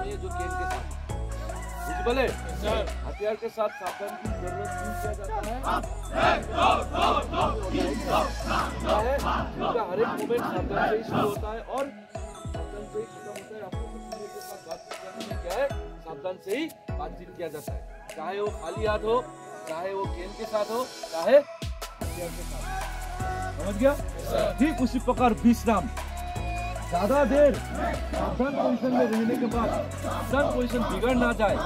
सुनिए जो केन के साथ बोले हथियार के साथ सावधान की जरूरत क्यों किया जाता है? जिनका हर एक मूवमेंट सावधान से ही शुरू होता है और सावधान से ही खत्म होता है। आपको सीनियर के साथ बातचीत करने में क्या है, सावधान से ही बातचीत किया जाता है, चाहे वो खाली हाथ हो, चाहे वो केन के साथ हो, चाहे हथियार के साथ। समझ गया? ठीक उसी प्रकार विश्राम, ज्यादा देर सावधान पोजीशन में रहने के बाद सावधान पोजीशन बिगड़ ना जाए,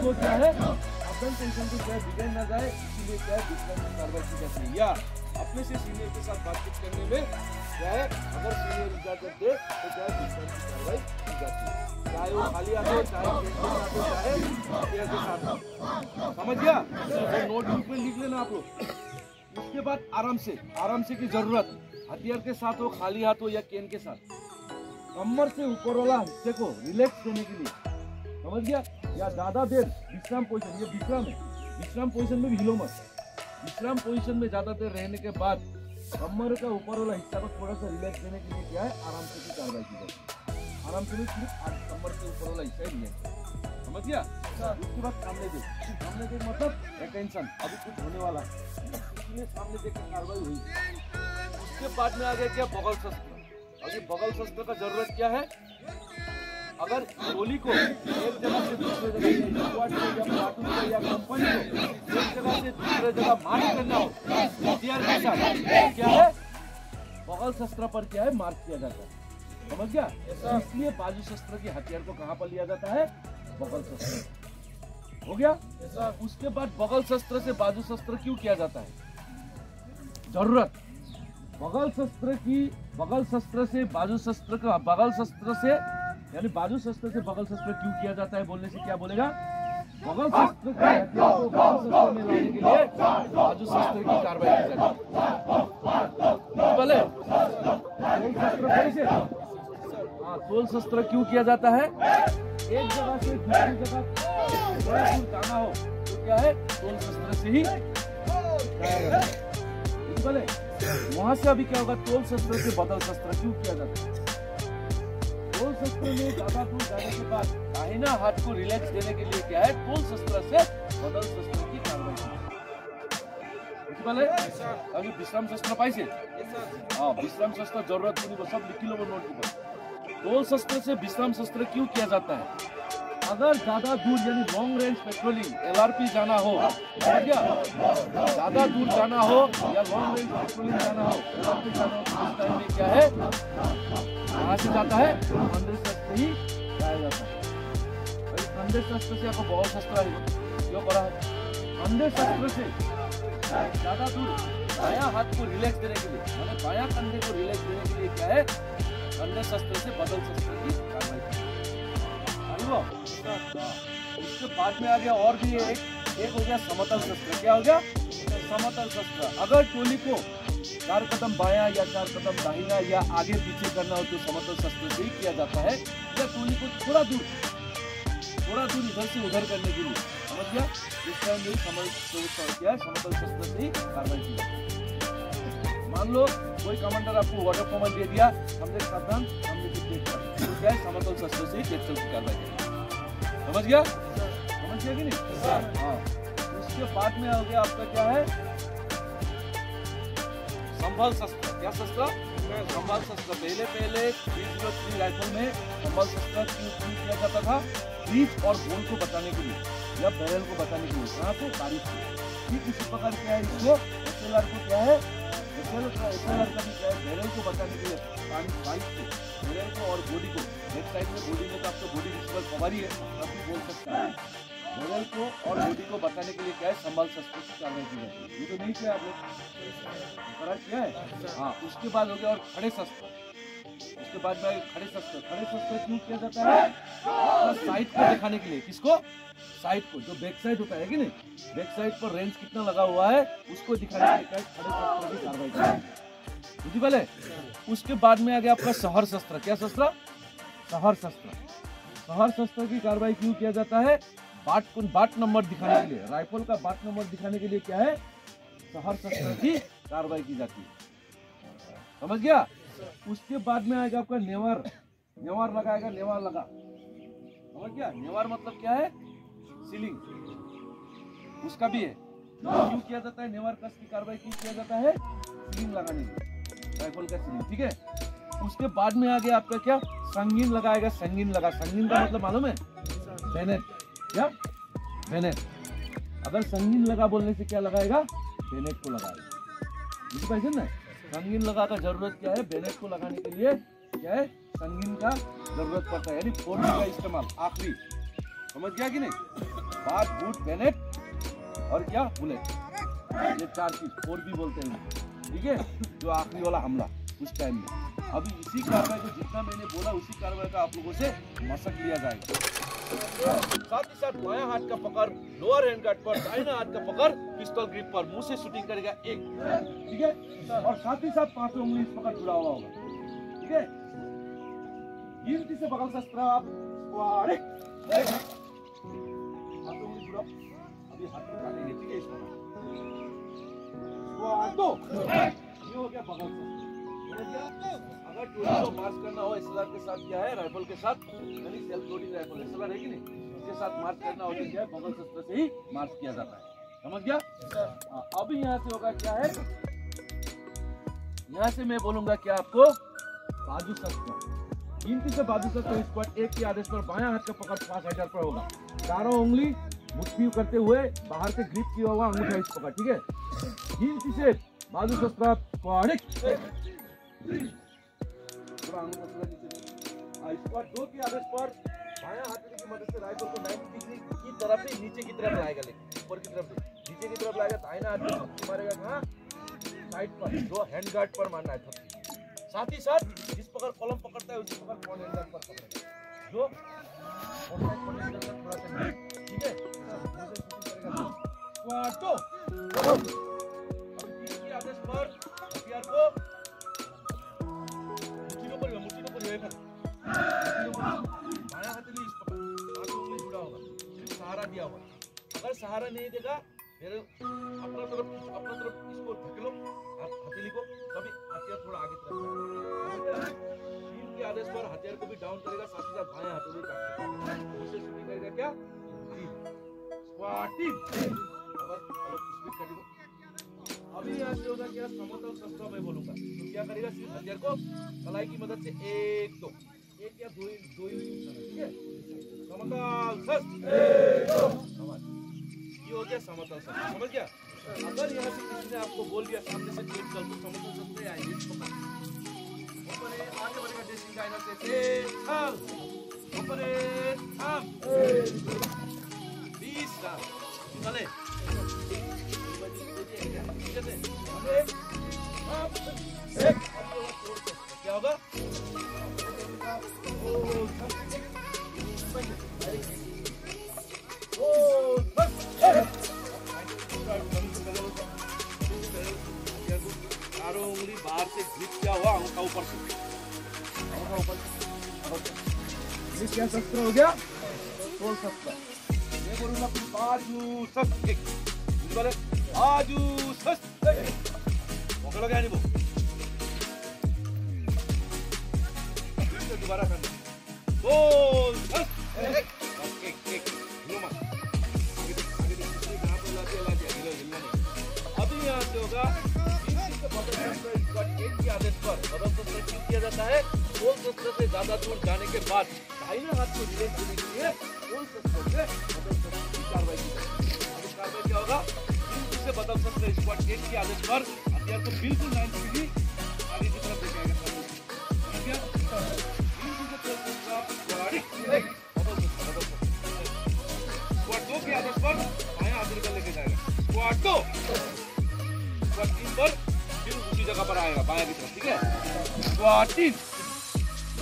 तो क्या है सावधान पोजीशन को क्या बिगड़ ना जाए, इसीलिए क्या है विश्राम की कार्रवाई की जाती है। या अपने से सीनियर के साथ बातचीत करने में क्या है, अगर सीनियर इजाजत दे तो क्या है विश्राम की कार्रवाई की जाती है, चाहे वो खाली हाथ हो, चाहे केन के साथ हो, चाहे हथियार के साथ हो। समझ गया? तो नोटबुक में लिख लेना आप लोग। उसके बाद आराम से की जरूरत, हथियार के साथ हो, खाली हाथ हो या केन के साथ, कमर से ऊपर वाला हिस्से को रिलैक्स देने के लिए, समझ गया? या ज्यादा देर विश्राम पोजीशन, ये विश्राम है, विश्राम पोजीशन में भी हिलो मत। विश्राम पोजीशन में ज्यादा देर रहने के बाद कमर का ऊपर वाला हिस्सा को थोड़ा सा रिलैक्स देने के लिए क्या है, आराम से की कार्रवाई की जाती है। आराम से सिर्फ कमर के ऊपर वाला हिस्सा ही रिलैक्स, समझ गया? उसके बाद सामने देख मतलब अटेंशन, अभी कुछ होने वाला है, इसलिए सामने देख के कार्रवाई हुई। उसके बाद में आ गया क्या, बगल शस्त्र। और ये बगल शस्त्र का जरूरत क्या है, अगर गोली को एक जगह से दूसरे जगह या कंपनी को एक जगह से दूसरे जगह मार्च करना हो हथियार के साथ, क्या है बगल शस्त्र पर क्या है मार्च किया जाता है। समझ गया? इसलिए बाजू शस्त्र के हथियार को कहाँ पर लिया जाता है, बगल शस्त्र। हो गया? उसके बाद बगल शस्त्र से बाजू शस्त्र क्यों किया जाता है, जरूरत बगल शस्त्र से बाजू शस्त्र का, बगल शस्त्र से यानी बाजू शस्त्र से बगल शस्त्र क्यों किया जाता है बोलने से क्या बोलेगा, बगल शस्त्र के हथियार को बगल शस्त्र में लाने के लिए बाजू शस्त्र की कार्रवाई की जाती है। बोले तोल शस्त्र क्यों किया जाता है, एक जगह से दूसरी जगह बड़ा दूर जाना हो तो क्या है, तोल शस्त्र से ही बोले। वहां से अभी क्या होगा, तोल शस्त्र से बदल शस्त्र क्यों किया जाता है, तोल शस्त्र में ज्यादा दूर जाने के बाद दाहिना हाथ को रिलैक्स देने के लिए क्या है, तोल शस्त्र से बदल शस्त्र की कार्रवाई। अभी विश्राम शस्त्र पाइसे, हाँ विश्राम शस्त्र जरूरत नहीं, सब लिख लो नोटबुक पर। तोल शस्त्र से विश्राम शस्त्र क्यों किया जाता है, अगर ज्यादा दूर यानी लॉन्ग रेंज पेट्रोलिंग LRP जाना हो, समझ गया, ज्यादा दूर जाना हो या लॉन्ग रेंज पेट्रोलिंग जाना हो, LRP जाना हो, तो इस टाइम में क्या है, कहाँ से जाता है, खंडे शस्त्र ही जाया जाता है। खंडे शस्त्र से आपको बहुत शस्त्र है क्यों करा है, खंडे शस्त्र से ज्यादा दूर बायां हाथ को रिलैक्स देने के लिए, मतलब बायां कंधे को रिलैक्स देने के लिए क्या है, खंडे शस्त्र से बदल शस्त्र की कार्रवाई। उसके बाद में आ गया और भी एक हो गया समतल शस्त्र। क्या हो गया, समतल शस्त्र। अगर टोली को 4 कदम बायां या 4 कदम दाहिना या आगे पीछे करना हो तो समतल शस्त्र से ही किया जाता है, या टोली को थोड़ा दूर इधर से उधर करने के लिए, समझ गया, इस टाइम में समतल शस्त्र से ही कार्रवाई की जाती है। मान लो कोई कमांडर आपको वाटर कमांड दे दिया, हमने सावधान, हमने तो क्या है, समतल शस्त्र से ही की कार्रवाई की। समझ गया कि नहीं? हाँ। उसके बाद में हो गया आपका क्या है, संभल शस्त्र। क्या शस्त्र, संभल शस्त्र। पहले 303 राइफल में संभल शस्त्र क्यों किया जाता था, रीच और गोल को बचाने के लिए या बैरल को बचाने के लिए, कहाँ से, तारीफ से। ठीक इसी प्रकार क्या है, इसको SLR को क्या है, SLR का भी क्या है, बैरल को बचाने के लिए तारीफ से, बैरल को और बॉडी को, लेफ्ट साइड में बॉडी में तो आपको बॉडी विजिबल कवर ही है, तभी बोल सकता है। बैरल को और बॉडी को बचाने के लिए क्या है, संभल शस्त्र की कार्रवाई की जाती है। ये तो नहीं किया आपने, क्या है, हाँ। उसके बाद हो गया और खड़े शस्त्र। उसके बाद में खड़े शस्त्र क्यों किया जाता है, साइड को दिखाने के लिए। किसको, साइड को, जो बैक साइड होता है कि नहीं, बैक साइड पर रेंज कितना लगा हुआ है उसको दिखाने के लिए खड़े शस्त्र की कार्रवाई करते हैं। बुझी पहले। उसके बाद में आ गया आपका सहर शस्त्र। क्या शस्त्र, सहर शस्त्र। सहर शस्त्र की कार्रवाई क्यों किया जाता है, बाट नंबर दिखाने के लिए, राइफल का बाट नंबर दिखाने के लिए क्या है, सहर शस्त्र की कार्रवाई की जाती है। समझ गया। उसके बाद में आएगा आपका नेवार लगाएगा, नेवार लगा, समझ गया? नेवार मतलब क्या है? सीलिंग, उसका भी है। क्यों किया जाता है नेवार कस की कार्रवाई? क्यों किया जाता है? सीलिंग लगाने के, राइफल का सीलिंग, ठीक है। उसके बाद में आ गया आपका क्या? संगीन लगाएगा। संगीन लगा, संगीन का मतलब मालूम है? बेनेट, क्या बेनेट। अगर संगीन लगा बोलने से क्या लगाएगा? बेनेट को लगाएगा, मुझे पैसे ना। संगीन लगा का जरूरत क्या है? बेनेट को लगाने के लिए क्या है? संगीन का जरूरत पड़ता है, यानी 4B का इस्तेमाल आखिरी, समझ गया कि नहीं? बात, बूट, बेनेट और क्या? बुलेट, ये 4 चीज 4B बोलते हैं, ठीक है। जो आखिरी वाला हमला उस टाइम में। अभी इसी कार्रवाई को जितना मैंने बोला उसी कार्रवाई का आप लोगों से मशक लिया जाएगा। साथ ही साथ बायां हाथ का पकड़ लोअर हैंड गार्ड पर, दाहिना हाथ का पकड़ पिस्तौल ग्रिप पर, मुंह से शूटिंग करेगा एक, ठीक है। और साथ ही साथ 5 उंगली इस पकड़ जुड़ा हुआ होगा, ठीक है। गिनती से बगल शस्त्र आप उंगली जुड़ा, अभी हाथ में काटेंगे, ठीक है। इस तरह ये हो गया बगल शस्त्र। अगर टोली को मार्च करना हो एसएलआर के साथ, क्या है? राइफल के साथ, यानी सेल्फ लोडिंग राइफल एसएलआर है कि नहीं, उसके साथ मार्च करना हो तो क्या है? बगल शस्त्र से ही मार्च किया जाता है, समझ गया? अब यहाँ से होगा क्या है? यहाँ से मैं बोलूंगा क्या आपको? बाजू शस्त्र। गिनती से बाजू शस्त्र स्क्वाड 1 के आदेश पर बायां हाथ का पकड़ 5000 पर होगा। चारों उंगली मुट्ठी करते हुए बाहर से ग्रिप किया हुआ अंगूठा इस पकड़, ठीक है। गिनती से बाजू शस्त्र स्क्वाड 2 के आदेश पर बायां हाथ की मदद से राइफल को 90 डिग्री की तरफ से नीचे की तरफ लाएगा, लेकिन ऊपर की तरफ से नीचे की तरफ लाएगा। दाहिना हाथ में थप्पी मारेगा कहाँ? साइड पर, जो हैंड गार्ड पर मारना है थप्पी। साथ ही साथ जिस प्रकार कॉलम पकड़ता है उसी प्रकार कॉन हैंड गार्ड पर पकड़ेगा, जो थोड़ा सा, ठीक है। के आदेश पर हथियार को बायां हथेली इस पकड़, आगे उंगली जुड़ा होगा, सिर्फ सहारा दिया होगा। अगर सहारा नहीं देगा फिर अपना तरफ इसको धकेलो हथेली को, तभी हथियार थोड़ा आगे तरफ। के आदेश पर हथियार को भी डाउन करेगा, साथ ही साथ बायां हथेली काटेगा, उसे शूटिंग करेगा क्या? स्क्वाटिंग। अभी यहाँ से होगा क्या? समतल शस्त्र मैं बोलूंगा तो क्या करेगा? सिर्फ हथियार को कलाई की मदद से 1-2 या 2 ही, ठीक है। समतल शस्त्र, ये हो गया समतल शस्त्र, समझ गया? अगर यहाँ से किसी ने आपको बोल दिया सामने से चेक कर, तो समतल शस्त्र आएंगे इसको ऊपर है, आगे बढ़ेगा ड्रेसिंग का इधर से ऊपर है, 20 का चले क्या होगा? चारों उंगली बाहर से ग्रिप किया हुआ, अंगूठा ऊपर से, ये क्या शस्त्र हो गया? तोल शस्त्र। मैं बोलूंगा बाजू शस्त्र, आजू शस्त्र पकड़ो क्या? नहीं वो दोबारा करना। तोल शस्त्र अभी यहाँ से होगा के आदेश पर बदल शस्त्र क्यों किया जाता है? तोल शस्त्र से ज्यादा दूर जाने के बाद दाहिने हाथ को रिलीज देने के लिए तोल शस्त्र से बदल शस्त्र की कार्रवाई की जाती है। अभी कार्रवाई क्या होगा? से बदल शस्त्र स्क्वाड 1 के आदेश पर हथियार को बिल्कुल 90 डिग्री आगे की तरफ दिखाएगा, ठीक है। स्क्वाड 2 के आदेश पर बायां हाथ निकल लेके जाएगा। स्क्वाड 2 स्क्वाड 3 पर फिर उसी जगह पर आएगा बायां की तरफ, ठीक है। स्क्वाड 3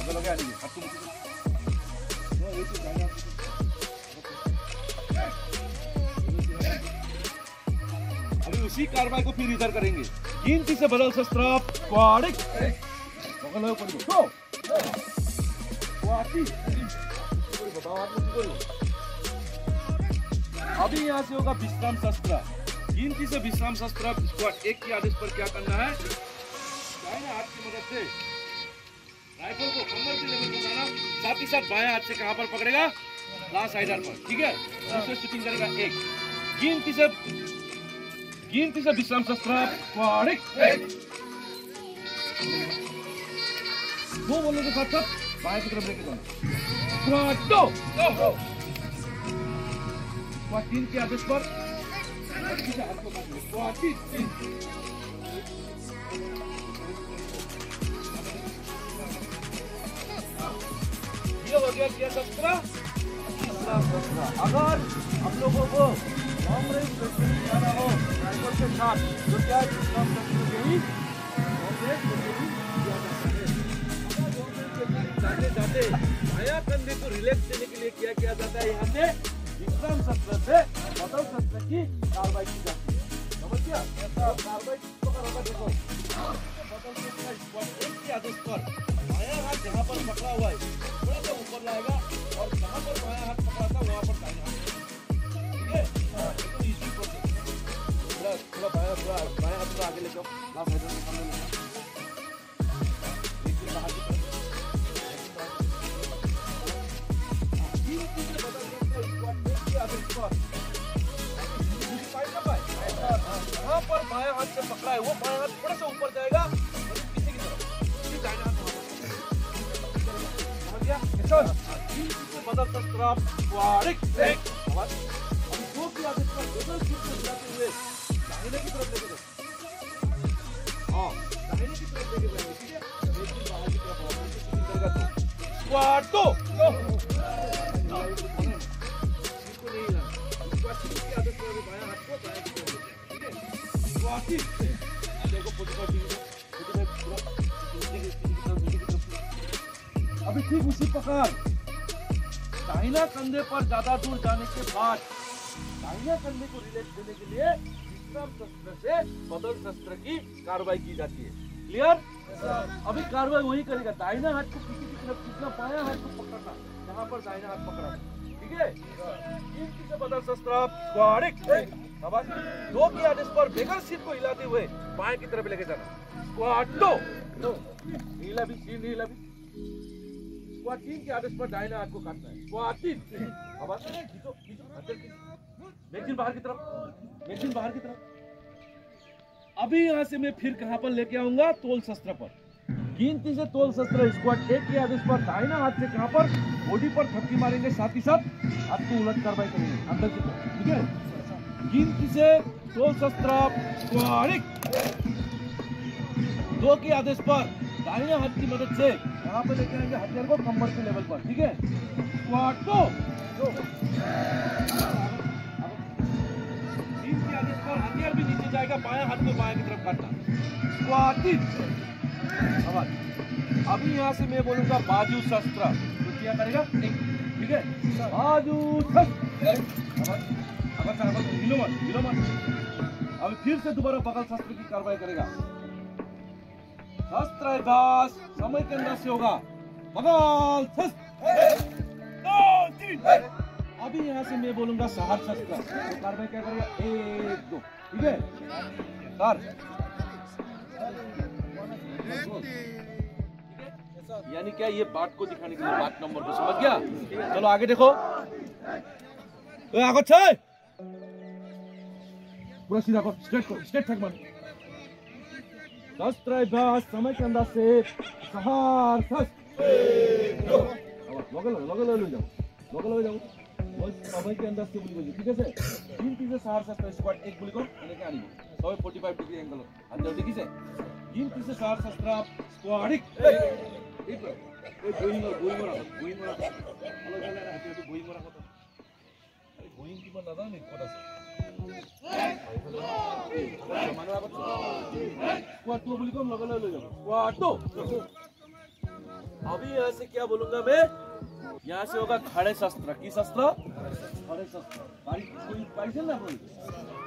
मतलब क्या नहीं अब तुम उसी कार्रवाई को फिर इधर करेंगे। गिनती से बदल शस्त्र अभी यहाँ से होगा विश्राम शस्त्र। गिनती से विश्राम शस्त्र स्क्वाड 1 के आदेश पर क्या करना है? दाहिने हाथ की मदद से राइफल को कमर के लेवल पर लाना, साथ ही साथ बाएं हाथ से कहां पर पकड़ेगा? लास्ट साइडर पर, ठीक है? दूसरे शूटिंग करेगा एक। गिनती से विश्राम शस्त्र क्वाडिक दो बोलने के साथ साथ बाएं की तरफ लेके जाना। क्वाडो क्वाड 3 के आदेश पर ये हो गया क्या शस्त्र? अगर हम लोगों को लॉन्ग रेंज वेस्टर्न जाना हो राइफल के साथ तो क्या विश्राम शस्त्र यही लॉन्ग रेंज वेस्टर्न किया जाता है। जाते जाते बायां कंधे को रिलैक्स देने के लिए क्या किया जाता है? यहाँ से विश्राम शस्त्र से बदल शस्त्र की कार्रवाई की जाती है। समझ गया? ऐसा कार्रवाई किसको करोगे? देखो बदल शस्त्र के आदेश पर बायां हाथ जहाँ पर पकड़ा हुआ है थोड़ा सा ऊपर लाएगा और जहाँ पर बायां हाथ पकड़ा था वहाँ पर दाहिना हाथ, ठीक है? तो इजी प्रोसेस। थोड़ा बायां हाथ थोड़ा आगे लेके आओ। लास्ट साइड में सामने लेके देखिए बाहर की तरफ। जहाँ पर बायां हाथ से पकड़ा है वो बायां हाथ थोड़ा सा ऊपर जाएगा पीछे की तरफ, दाहिना हाथ समझ गया? बदल शस्त्र क्वाडिक हम दो की आदेश पर बदल शस्त्र जाते हुए दाहिने की तरफ लेके जाओ। हाँ, दाहिने की तरफ लेके जाएंगे, ठीक है? लेकिन बाहर की तरफ करेगा तो क्वाडो अभी ठीक उसी प्रकार दाहिना कंधे पर ज्यादा दूर जाने के बाद दाहिना कंधे को रिलैक्स देने के लिए विश्राम शस्त्र से बदल शस्त्र की कार्रवाई की जाती है। क्लियर? अभी कार्रवाई वही करेगा, दाहिना हाथ को पीछे की तरफ खींचना, बायां हाथ को पकड़ना जहाँ पर दाहिना हाथ पकड़ा, ठीक है? गिनती से बदल शस्त्र क्वाडिक दो के आदेश पर बगैर सिर को हिलाते हुए बाएं की तरफ लेके जाना। क्वाडो नीला भी सिर नीला भी। क्वाड 3 के आदेश पर दाहिना हाथ को काटना है। क्वाड 3 मैगजीन बाहर की तरफ, मैगजीन बाहर की तरफ। अभी यहाँ से मैं फिर कहाँ पर लेके आऊंगा? तोल शस्त्र पर। गिनती से तोल शस्त्र स्क्वाड 1 के आदेश पर दाहिना हाथ से कहाँ पर? बॉडी पर थपकी मारेंगे, साथ ही साथ हाथ को उलट कार्रवाई करेंगे अंदर की तरफ, ठीक है? गिनती से तोल शस्त्र क्वाडिक 2 के आदेश पर दाहिने हाथ की मदद से यहाँ पे लेके आएंगे हथियार को कमर के लेवल पर, ठीक है? क्वाडो 3 के आदेश पर हथियार भी नीचे जाएगा, बायां हाथ को बाएं की तरफ काटना। क्वाडिक अभी यहाँ से मैं बोलूंगा बाजू शस्त्र, तो क्या करेगा? ठीक है? बाजू शस्त्र हिलो मत। अभी फिर से दोबारा बगल शस्त्र की कार्रवाई करेगा। शस्त्र अभ्यास समय के अंदर से होगा। बगल शस्त्र 2 3। अभी यहाँ से मैं बोलूंगा सहार शस्त्र, तो कार्रवाई क्या करेगा? 1 2, ठीक है? यानी क्या? ये बात को दिखाने के लिए बात नंबर को समझ गया? चलो आगे देखो। आगे छे पूरा सीधा करो, स्ट्रेट थक मार। शस्त्र अभ्यास समय के अंदाज से सहार शस्त्र लगे जाओ समय के अंदाज से बोली, ठीक है? 3 चीजें सहार शस्त्र स्क्वाड 1 बोली को लेके आनी 145 डिग्री एंगल अंदर देखी से 3 चीजें सहार शस्त्र स्क्वाडिक अभी यहाँ से क्या बोलूंगा मैं? यहाँ से होगा खड़े शस्त्र की शस्त्र, खड़े शस्त्र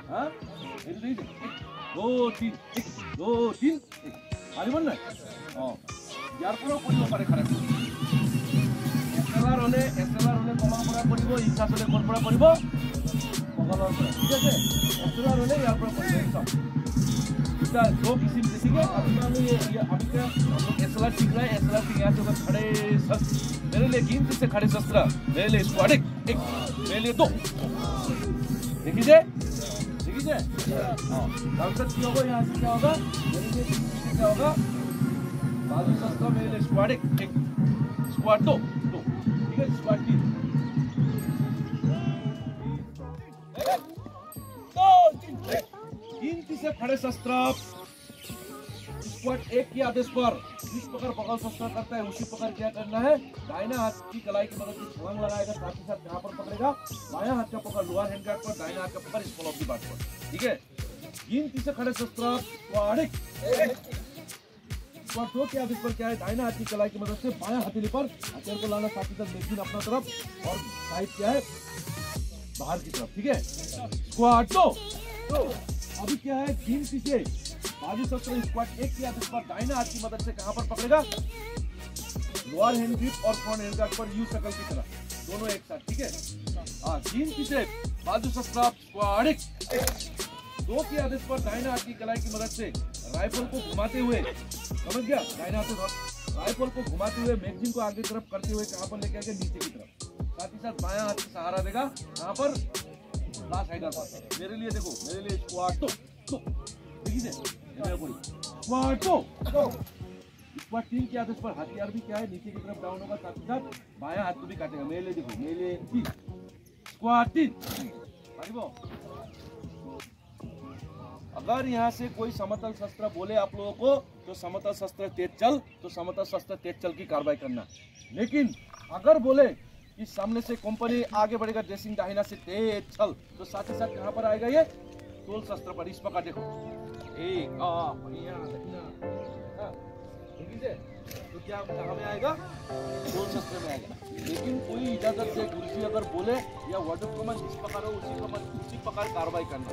हाँ 2 3 2 3 खाली बन यार पूरा पड़ो पारे खड़े एसएलआर होने कमा पड़ा पड़ो इच्छा से कोन पड़ा पड़ो बगल पर, ठीक है? एसएलआर होने यार पूरा पड़ो इसका दो किस्म सीखेंगे। अभी मान लो ये अभी क्या हम लोग एसएलआर सीख रहे हैं। एसएलआर के यहाँ से होगा खड़े शस्त्र, मेरे लिए गिनती से खड़े शस्त्र, मेरे लिए स्क्वाड एक, मेरे लिए दो। देखिए हाँ क्या होगा यहाँ से, क्या होगा मेरे लिए क्या होगा, बाजू शस्त्र मेरे लिए स्क्वाड एक, स्क्वाड दो, ठीक है, स्क्वाड तीन, गिनती से खड़े शस्त्र। स्क्वाड एक के आदेश पर जिस प्रकार बगल शस्त्र करता है उसी प्रकार क्या करना है, दाहिना हाथ की कलाई की मदद से छलांग लगाएगा, साथ ही साथ कहां पर पकड़ेगा, बायां हाथ का पकड़ लोअर हैंड गार्ड पर, दाहिना हाथ का पकड़ स्मॉल ऑफ द बाट पर, ठीक है। गिनती से खड़े शस्त्र। स्क्वाड एक, स्क्वाड दो के आदेश पर क्या है, दाहिना हाथ की कलाई की मदद से बायां हथेली पर हथियार को लाना, साथ ही साथ मैगजीन अपना तरफ और साइड क्या है बाहर की तरफ, ठीक है। स्क्वाड दो, अभी क्या है, गिनती से बाजू शस्त्र स्क्वाड एक के आदेश पर दाहिना हाथ की मदद से कहां पर पकड़ेगा, लोअर हैंड ग्रिप और फ्रंट हैंड गार्ड पर यू शकल की तरह, दोनों एक साथ, ठीक है। गिनती से बाजू शस्त्र स्क्वाड एक, दो के आदेश पर दाहिना हाथ की कलाई की मदद से राइफल को घुमाते हुए, समझ गया, दाहिना हाथ राइफल को घुमाते हुए मैगजीन को आगे तरफ करते हुए कहां पर लेके आएगा, नीचे की तरफ, साथ ही साथ बायां हाथ का सहारा देगा कहां पर, लास्ट साइड पर। मेरे लिए देखो, मेरे लिए स्क्वाड दो, देखिए स्क्वाड दो, स्क्वाड तीन के आदेश पर हथियार भी क्या है नीचे की तरफ डाउन होगा, साथ ही साथ बायां हाथ को भी काटेगा। मेरे लिए देखो, मेरे लिए तीन, स्क्वाड तीन। अगर यहाँ से कोई समतल शस्त्र बोले आप लोगों को तो समतल शस्त्र तेज चल, तो समतल शस्त्र तेज चल की कार्रवाई करना। लेकिन अगर बोले कि सामने से कंपनी आगे बढ़ेगा, ड्रेसिंग दाहिना से तेज चल, तो साथ ही साथ कहां पर आएगा ये, तोल शस्त्र पर। इस प्रकार देखो, एक तो क्या कहां में आएगा, तोल शस्त्र में आएगा। लेकिन कोई इजाजत से गुरुजी अगर बोले या वर्ड ऑफ कमांड जिस प्रकार हो उसी प्रकार कार्रवाई करना।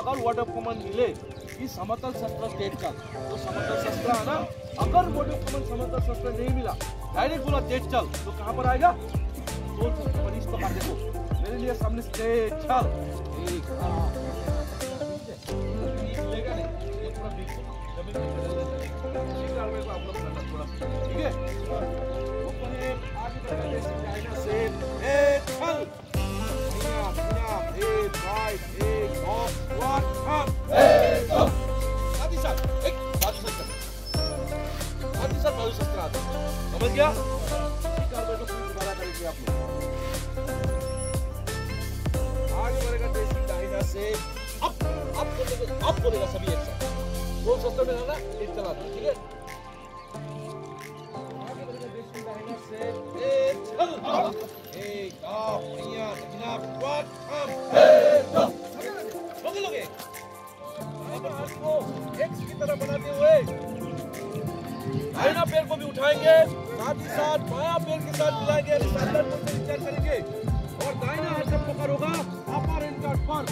अगर वर्ड ऑफ कमांड मिले कि समतल शस्त्र तेज चल, तो समतल शस्त्र आना। अगर वर्ड ऑफ कमांड समतल शस्त्र नहीं मिला, डायरेक्ट बोला तेज चल, तो कहां पर आएगा, तोल शस्त्र पर। इस प्रकार देखो, मेरे लिए सामने से तेज चल, एक लेगा नहीं, ये पूरा बीच जमीन में बदल देता है। इसी कार्रवाई को आप लोग करना थोड़ा, ठीक है। ऊपर एक आगे बढ़ेगा, जैसे दाहिना से एक चल, एक राइट, एक ऑफ, वन अप, एक अप, साथ ही साथ एक बाजू शस्त्र, साथ ही साथ बाजू शस्त्र आता है, समझ गया। इसी कार्रवाई को फिर दोबारा करेंगे आप लोग। आगे बढ़ेगा, जैसे दाहिना से अप बोलेगा सभी एक साथ, दो शस्त्र में रहना, एक चलाना, ठीक है। आगे बढ़ेगा, जैसे दाहिना से एक चल, एक अप, दाहिना स्क्वाड अप, एक अप, लोगे यहाँ पर हाथ को एक्स की तरह बनाते हुए दाहिना पैर को भी उठाएंगे, साथ ही साथ बायां पैर के साथ मिलाएंगे, शानदार पोजीशन विचार करेंगे, और दाहिना हाथ जब पकड़ होगा अपर हैंड गार्ड पर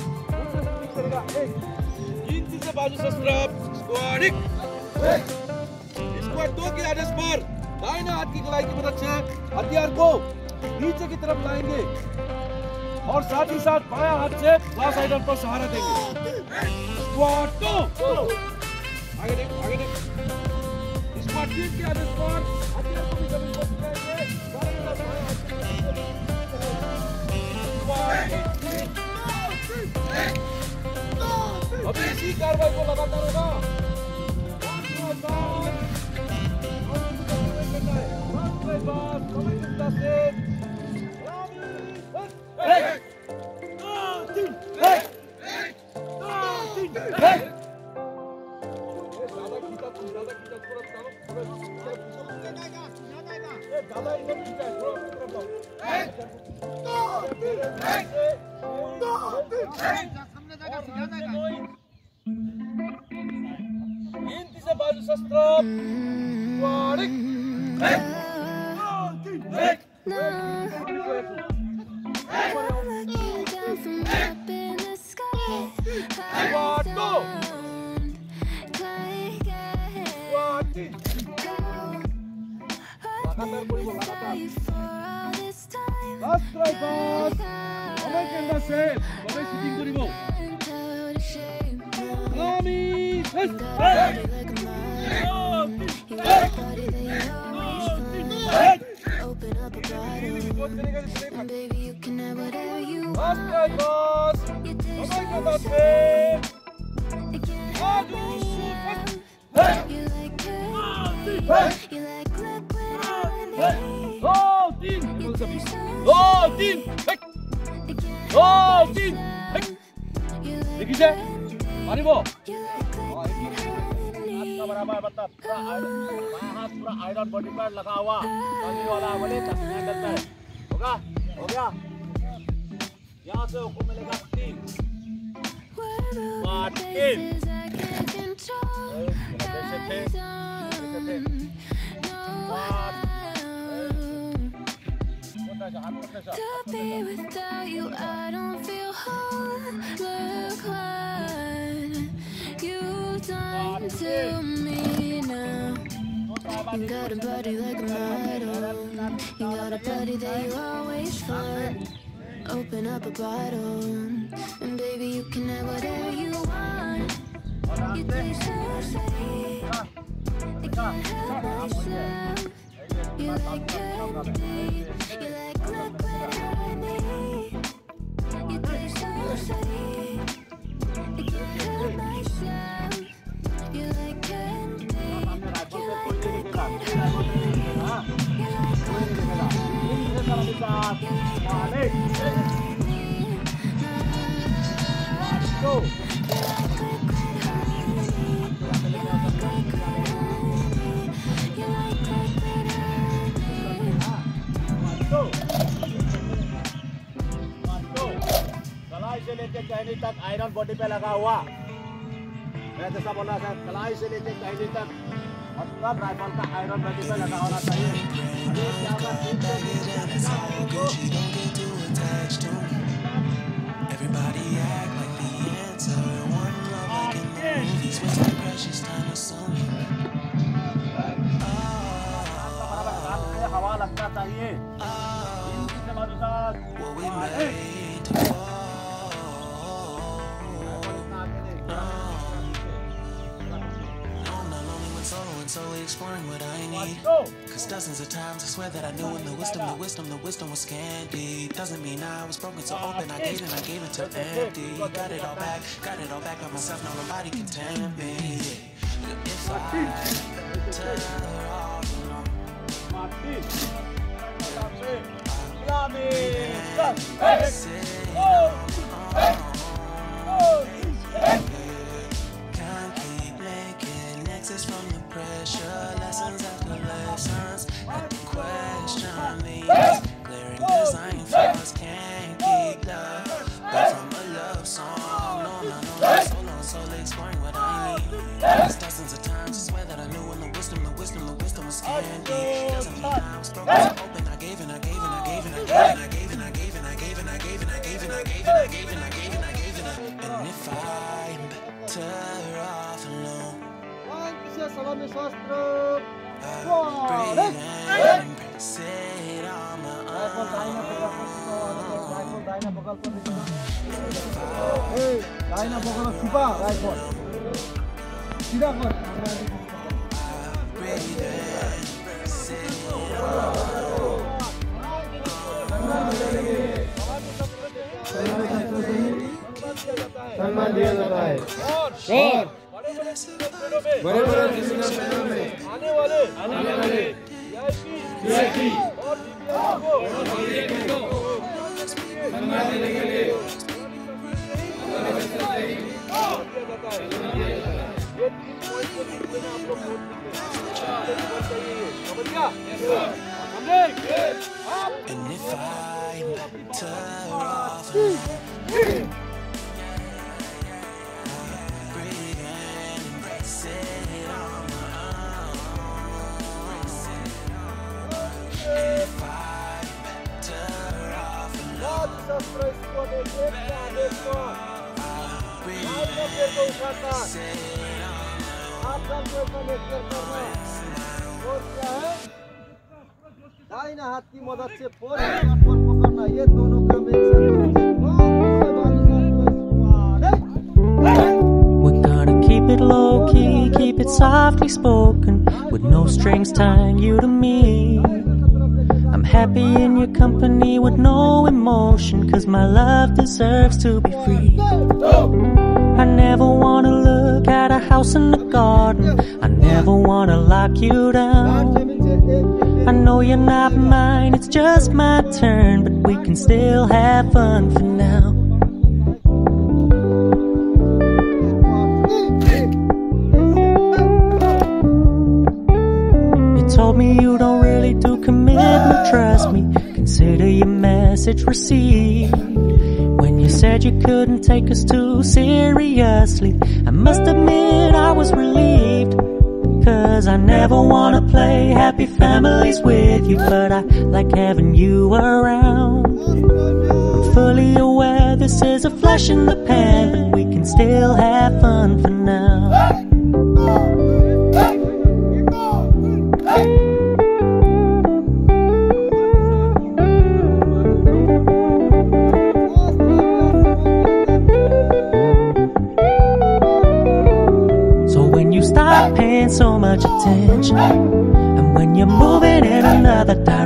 करेगा, एक गिनती से बाजू शस्त्र स्क्वाड एक, स्क्वाड दो के आदेश पर दाहिना हाथ की कलाई की मदद से हथियार को नीचे की तरफ लाएंगे, और साथ ही साथ बायां हाथ से क्लास आइडल पर सहारा देंगे। स्क्वाड दो, आगे देख, स्क्वाड तीन के आदेश पर हथियार को भी जमीन पर गिराएंगे, अभी इसी कार्रवाई को लगातार होगा। गिनती से बाजू शस्त्र Last try pass. Comment and the save. Comment shooting koribo. Nami. Baby, you can have whatever you want. Last try, boss. Bye-bye के बाद में आजू You like good, you like liquid honey. दो तीन दो तीन दो तीन देखी जाए मारी वो का बराबर मतलब पूरा हाथ पूरा आयरन बॉडी पर लगा हुआ पानी वाला बोले चश्मे करता है होगा हो गया यहाँ से हुक्म मिलेगा 3 To be without you, I don't feel whole. Look what you've done to me now. You got a body like a model. You got a body that you always fought. Open up a bottle, and baby, you can have whatever you want. You taste so sweet, I can't help myself. You like candy, you like liquid honey. You taste so sweet, I can't help myself. You like candy, you like liquid honey. You like liquid Go. कलाई से लेके कहनी तक iron body पे लगा हुआ मैं जैसा बोला था कलाई से लेके कहनी तक मतलब राइफल का आयरन बॉडी पे लगा होना चाहिए Everybody act like the answer. One love like in the movies. What's the precious time or something? हवा लगना चाहिए What we made to fall. No, I'm not lonely when solo and solely exploring what I need. Cause dozens of times I swear that I knew when the wisdom was scanty. Doesn't mean I was broken so open, I gave it to empty. Got it all back by myself, now nobody can tempt me. If I turn off, can't keep making exits from the pressure. Lessons after lessons, had to question these glaring design flaws. Can't keep love back from a love song. No, solo exploring what I need. There's dozens of times I swear that I knew when the wisdom was scanty. Doesn't mean I was broken so open. I gave it. And if I'm better off alone, breathe and embrace it on my सम्मान दिया जाता है और बड़े में आने वाले VIP और डीपीआई को सम्मान देने के लिए ये 3 पॉइंट के बीच में आप लोग नोट कीजिए and if I'm better off दाहिना हाथ की मदद से फोर पकड़ना ये दोनों काम एक साथ we gotta keep it low softly spoken, with no strings tying you to me. I'm happy in your company with no emotion, 'cause my love deserves to be free. I never wanna look at a house in the garden, I never wanna lock you down. I know you're not mine, it's just my turn, but we can still have fun for now. You told me you don't really do commitment, trust me, consider your message received. When you said you couldn't take us too seriously, I must admit I was relieved. 'Cause I never wanna play happy families with you, but I like having you around. I'm fully aware this is a flash in the pan, but we can still have fun for now. Stop paying so much attention, and when you're moving in another direction,